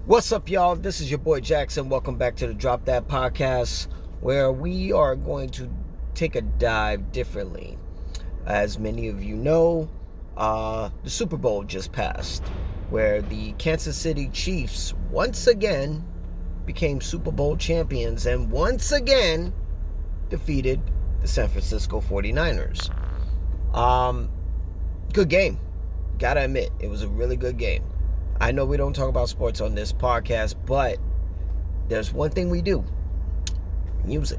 What's up, y'all? This is your boy Jackson. Welcome back to the Drop That Podcast, where we are going to take a dive differently. As many of you know, the Super Bowl just passed, where the Kansas City Chiefs once again became Super Bowl champions and once again defeated the San Francisco 49ers. Good game. Gotta admit, it was a really good game. I know we don't talk about sports on this podcast, but there's one thing we do. Music.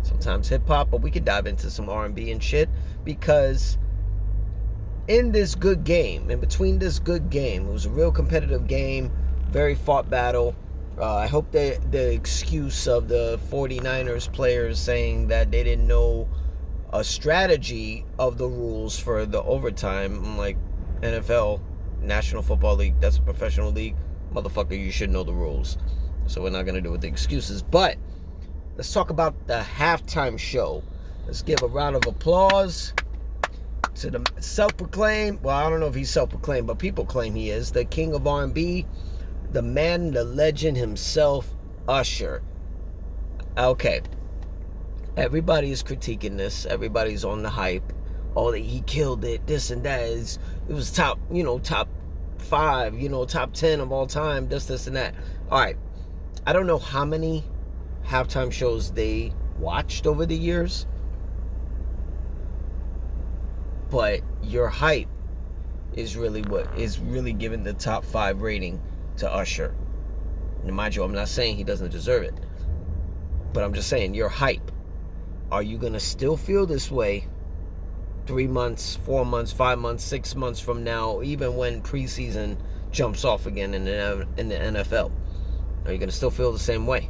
Sometimes hip-hop, but we could dive into some R&B and shit, because in this good game, in between this good game, it was a real competitive game, very fought battle. I hope that the excuse of the 49ers players saying that they didn't know a strategy of the rules for the overtime, like NFL, National Football League, that's a professional league. Motherfucker, you should know the rules. So we're not going to do with the excuses. But let's talk about the halftime show. Let's give a round of applause to the self-proclaimed, well, I don't know if he's self-proclaimed, but people claim he is, the king of R&B, the man, the legend himself, Usher. Okay. Everybody is critiquing this. Everybody's on the hype. Oh, he killed it, this and that. It was top 5, top 10 of all time, this and that. All right. I don't know how many halftime shows they watched over the years, but your hype is really what is really giving the top 5 rating to Usher. And mind you, I'm not saying he doesn't deserve it, but I'm just saying your hype. Are you going to still feel this way 3 months, 4 months, 5 months, 6 months from now, even when preseason jumps off again in the NFL? Are you going to still feel the same way,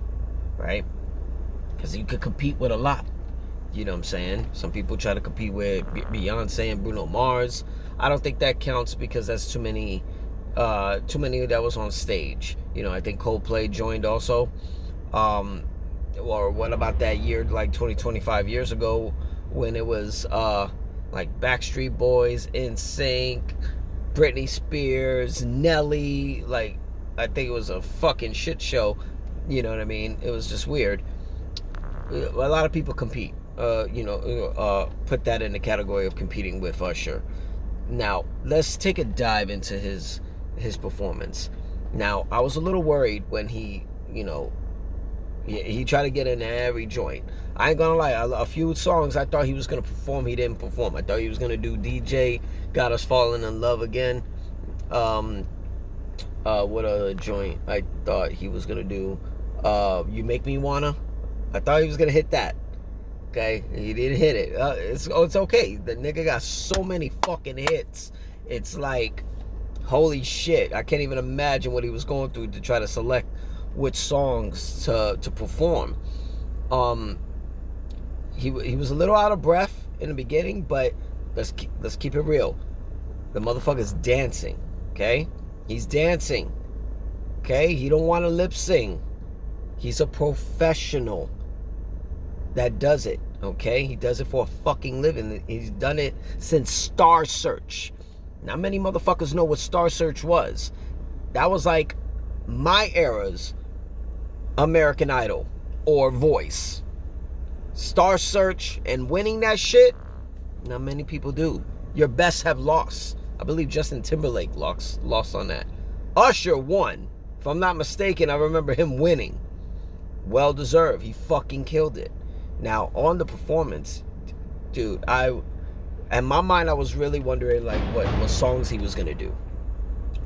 right? Because you could compete with a lot. You know what I'm saying? Some people try to compete with Beyonce and Bruno Mars. I don't think that counts because that's too many that was on stage. I think Coldplay joined also. Or what about that year, like 25 years ago, when it was like Backstreet Boys, NSYNC, Britney Spears, Nelly. Like, I think it was a fucking shit show. You know what I mean? It was just weird. A lot of people compete. Put that in the category of competing with Usher. Now, let's take a dive into his performance. Now, I was a little worried when he tried to get in every joint. I ain't gonna lie, a few songs I thought he was gonna perform, he didn't perform. I thought he was gonna do DJ, Got Us Falling in Love Again. What other joint I thought he was gonna do? You Make Me Wanna. I thought he was gonna hit that. Okay, he didn't hit it. It's okay. The nigga got so many fucking hits. It's like, holy shit. I can't even imagine what he was going through to try to select which songs to perform. He was a little out of breath in the beginning, but let's keep it real. The motherfucker's dancing, okay? He's dancing, okay? He don't want to lip sing. He's a professional that does it, okay? He does it for a fucking living. He's done it since Star Search. Not many motherfuckers know what Star Search was. That was like my era's American Idol or Voice. Star Search and winning that shit, not many people do. Your best have lost. I believe Justin Timberlake lost on that. Usher won. If I'm not mistaken, I remember him winning. Well deserved. He fucking killed it. Now, on the performance, dude, in my mind, I was really wondering like what songs he was gonna do.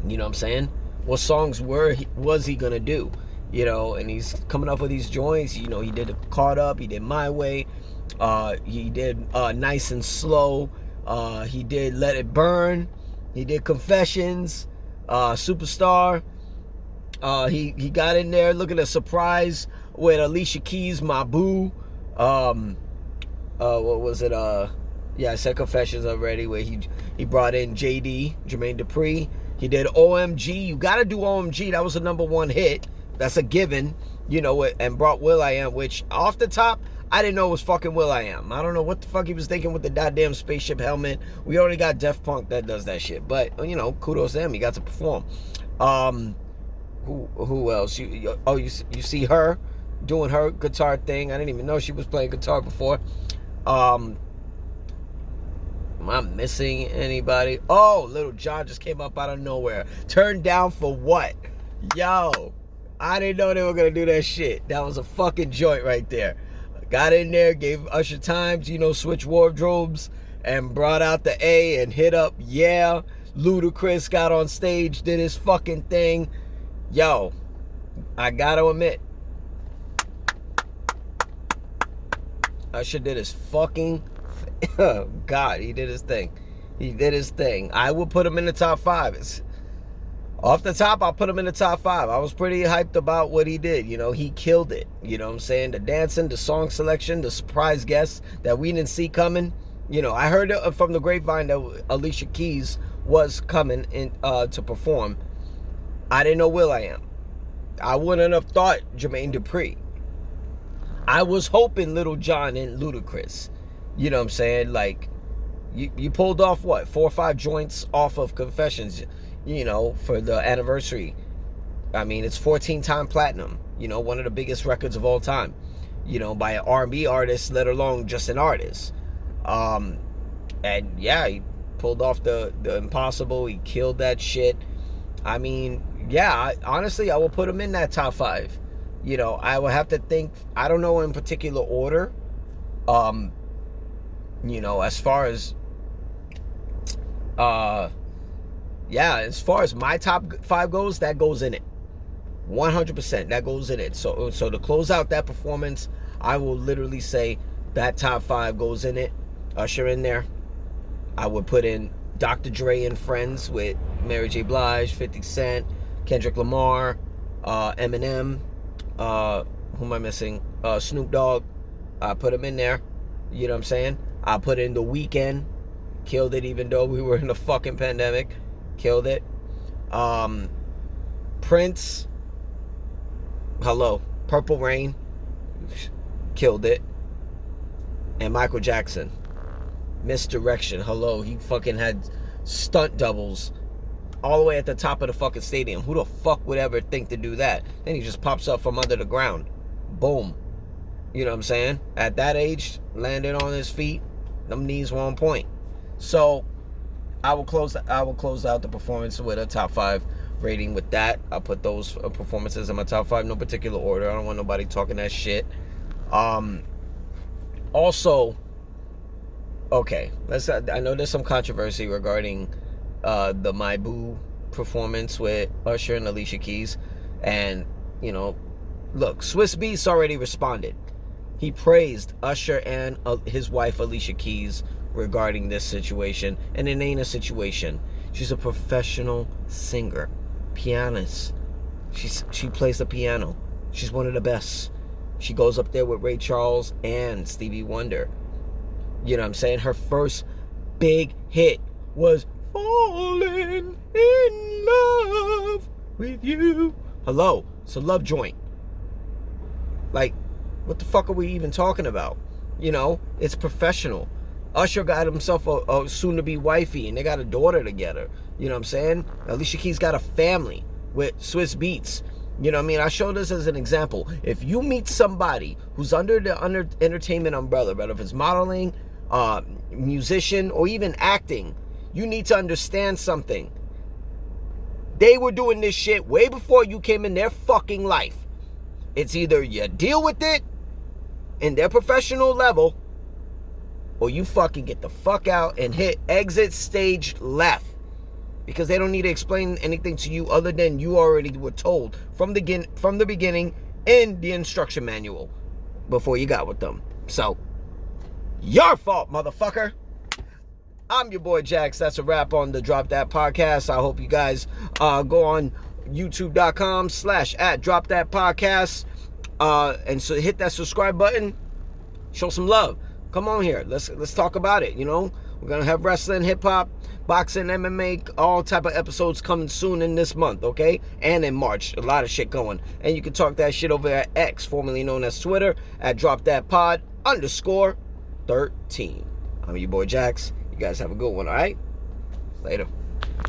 You know what I'm saying? What songs was he gonna do? And he's coming up with these joints. He did Caught Up, he did My Way, he did Nice and Slow, he did Let It Burn, he did Confessions, Superstar. He got in there looking at Surprise with Alicia Keys, My Boo. What was it? I said Confessions already, where he brought in JD, Jermaine Dupri. He did OMG. You gotta do OMG. That was a #1 hit. That's a given, and brought will.i.am, which off the top, I didn't know it was fucking will.i.am. I don't know what the fuck he was thinking with the goddamn spaceship helmet. We already got Def Punk that does that shit. But, kudos to him. He got to perform. Who else? You see her doing her guitar thing. I didn't even know she was playing guitar before. Am I missing anybody? Oh, Little John just came up out of nowhere. Turned down for what? Yo, I didn't know they were gonna do that shit. That was a fucking joint right there. Got in there, gave Usher time to, switch wardrobes, and brought out the A and hit up, yeah. Ludacris got on stage, did his fucking thing. Yo, I gotta admit, Usher did his fucking God, he did his thing. He did his thing. I will put him in the top 5. Off the top, I'll put him in the top 5. I was pretty hyped about what he did. He killed it. You know what I'm saying? The dancing, the song selection, the surprise guests that we didn't see coming. I heard from the grapevine that Alicia Keys was coming in to perform. I didn't know will.i.am. I wouldn't have thought Jermaine Dupri. I was hoping Little John and Ludacris. You know what I'm saying? Like, you pulled off what? 4 or 5 joints off of Confessions, for the anniversary. I mean, it's 14-time platinum. One of the biggest records of all time. By an R&B artist, let alone just an artist. And yeah, he pulled off the impossible. He killed that shit. I mean, yeah, honestly, I will put him in that top 5. I will have to think. I don't know in particular order. As far as as far as my top 5 goes, that goes in it. 100%, that goes in it. So to close out that performance, I will literally say that top 5 goes in it. Usher in there. I would put in Dr. Dre and Friends with Mary J. Blige, 50 Cent, Kendrick Lamar, Eminem. Who am I missing? Snoop Dogg. I put him in there. You know what I'm saying? I put in The Weeknd. Killed it even though we were in the fucking pandemic. Killed it. Prince. Hello. Purple Rain. Killed it. And Michael Jackson. Misdirection. Hello. He fucking had stunt doubles all the way at the top of the fucking stadium. Who the fuck would ever think to do that? Then he just pops up from under the ground. Boom. You know what I'm saying? At that age, landed on his feet. Them knees were on point. So I will close out the performance with a top 5 rating with that. I'll put those performances in my top 5, no particular order. I don't want nobody talking that shit. Also, okay, I know there's some controversy regarding the My Boo performance with Usher and Alicia Keys. And, look, Swiss Beats already responded. He praised Usher and his wife Alicia Keys regarding this situation. And it ain't a situation. She's a professional singer, pianist. She plays the piano. She's one of the best. She goes up there with Ray Charles and Stevie Wonder. You know what I'm saying? Her first big hit was Falling in Love with You. Hello. It's a love joint. Like, what the fuck are we even talking about? It's professional. Usher got himself a soon-to-be wifey, and they got a daughter together. You know what I'm saying? Alicia Keys got a family with Swiss Beats. You know what I mean? I show this as an example. If you meet somebody who's under the entertainment umbrella, whether it's modeling, musician, or even acting, you need to understand something. They were doing this shit way before you came in their fucking life. It's either you deal with it in their professional level, or you fucking get the fuck out and hit exit stage left. Because they don't need to explain anything to you other than you already were told from the beginning in the instruction manual before you got with them. So, your fault, motherfucker. I'm your boy Jax. That's a wrap on the Drop That Podcast. I hope you guys go on youtube.com/@dropthatpodcast and so hit that subscribe button. Show some love. Come on here. Let's talk about it. We're gonna have wrestling, hip hop, boxing, MMA, all type of episodes coming soon in this month, okay? And in March, a lot of shit going. And you can talk that shit over at X, formerly known as Twitter, @DropThatPod_13. I'm your boy Jax. You guys have a good one, all right? Later.